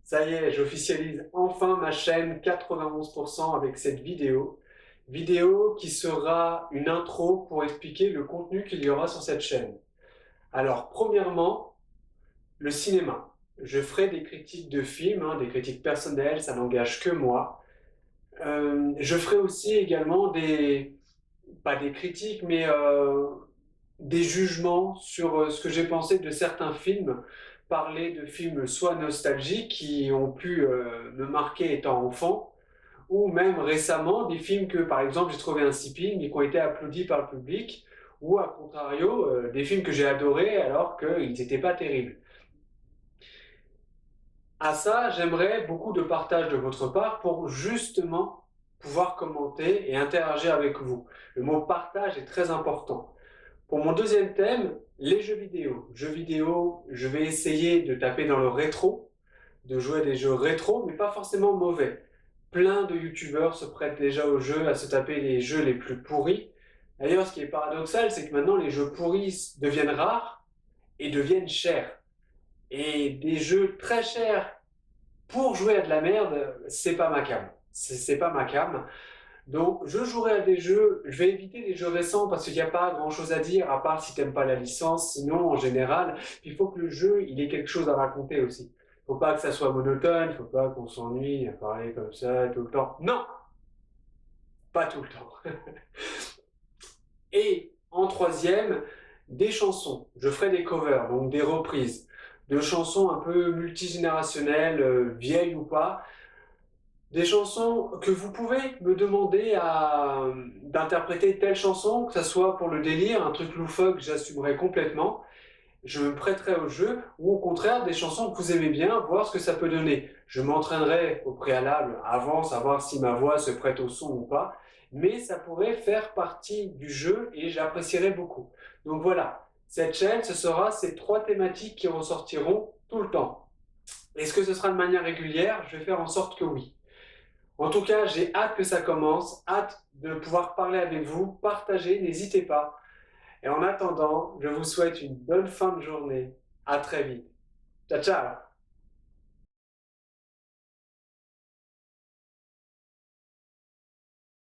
Ça y est, j'officialise enfin ma chaîne 91% avec cette vidéo. Vidéo qui sera une intro pour expliquer le contenu qu'il y aura sur cette chaîne. Alors, premièrement, le cinéma. Je ferai des critiques de films, des critiques personnelles, ça n'engage que moi. Je ferai aussi également pas des critiques, mais des jugements sur ce que j'ai pensé de certains films, parler de films soit nostalgiques qui ont pu me marquer étant enfant, ou même récemment des films que par exemple j'ai trouvé insipides mais qui ont été applaudis par le public, ou à contrario des films que j'ai adorés alors qu'ils n'étaient pas terribles. À ça, j'aimerais beaucoup de partage de votre part pour justement pouvoir commenter et interagir avec vous. Le mot partage est très important. Pour mon deuxième thème, les jeux vidéo. Jeux vidéo, je vais essayer de taper dans le rétro, de jouer à des jeux rétro, mais pas forcément mauvais. Plein de youtubeurs se prêtent déjà aux jeux, à se taper les jeux les plus pourris. D'ailleurs, ce qui est paradoxal, c'est que maintenant les jeux pourris deviennent rares et deviennent chers. Et des jeux très chers pour jouer à de la merde, c'est pas ma came. C'est pas ma came. Donc, je jouerai à des jeux, je vais éviter les jeux récents parce qu'il n'y a pas grand-chose à dire, à part si tu n'aimes pas la licence. Sinon, en général, il faut que le jeu, il ait quelque chose à raconter aussi. Il ne faut pas que ça soit monotone, il ne faut pas qu'on s'ennuie à parler comme ça tout le temps. Non, pas tout le temps. Et en troisième, des chansons. Je ferai des covers, donc des reprises de chansons un peu multigénérationnelles, vieilles ou pas, des chansons que vous pouvez me demander d'interpréter telle chanson, que ce soit pour le délire, un truc loufoque, j'assumerai complètement. Je me prêterai au jeu, ou au contraire, des chansons que vous aimez bien, voir ce que ça peut donner. Je m'entraînerai au préalable avant, savoir si ma voix se prête au son ou pas, mais ça pourrait faire partie du jeu et j'apprécierais beaucoup. Donc voilà, cette chaîne, ce sera ces trois thématiques qui ressortiront tout le temps. Est-ce que ce sera de manière régulière? Je vais faire en sorte que oui. En tout cas, j'ai hâte que ça commence, hâte de pouvoir parler avec vous, partager, n'hésitez pas. Et en attendant, je vous souhaite une bonne fin de journée. À très vite. Ciao, ciao!